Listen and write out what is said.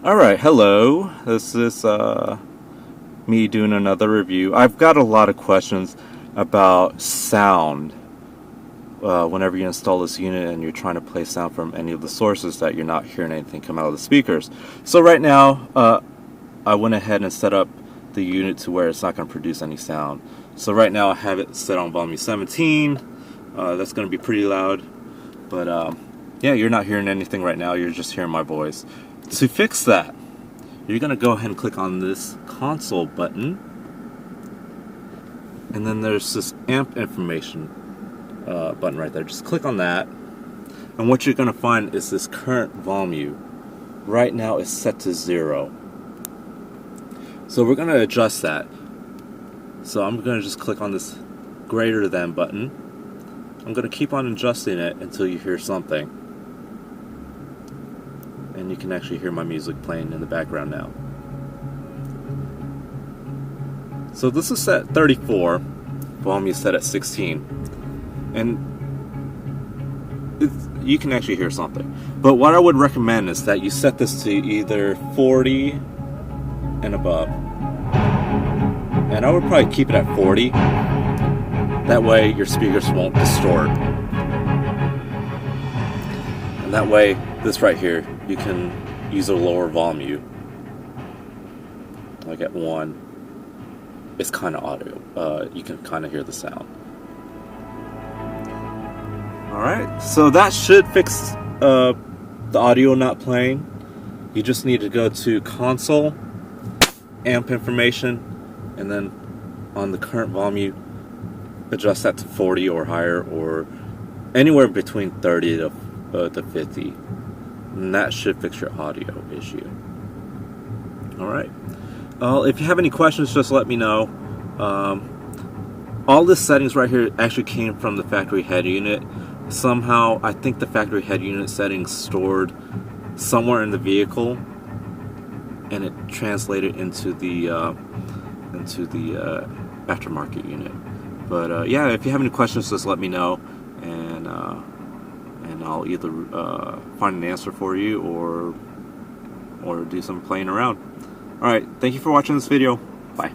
Alright, hello. This is me doing another review. I've got a lot of questions about sound whenever you install this unit and you're trying to play sound from any of the sources that you're not hearing anything come out of the speakers. So right now, I went ahead and set up the unit to where it's not going to produce any sound. So right now I have it set on volume 17. That's going to be pretty loud. But yeah, you're not hearing anything right now. You're just hearing my voice. To fix that, you're going to go ahead and click on this console button. And then there's this amp information button right there. Just click on that. And what you're going to find is this current volume. Right now it's set to 0. So we're going to adjust that. So I'm going to just click on this greater than button. I'm going to keep on adjusting it until you hear something. And you can actually hear my music playing in the background now. So this is set 34. Volume is set at 16. And you can actually hear something. But what I would recommend is that you set this to either 40 and above. And I would probably keep it at 40. That way your speakers won't distort. And that way, this right here, you can use a lower volume. Like at 1, it's kind of audio. You can kind of hear the sound. Alright, so that should fix the audio not playing. You just need to go to console, amp information, and then on the current volume, adjust that to 40 or higher, or anywhere between 30 to 50. And that should fix your audio issue. Alright. If you have any questions, just let me know. All the settings right here actually came from the factory head unit. Somehow, I think the factory head unit settings stored somewhere in the vehicle, and it translated into the aftermarket unit. But yeah, if you have any questions, just let me know, and I'll either find an answer for you or do some playing around. Alright, thank you for watching this video. Bye.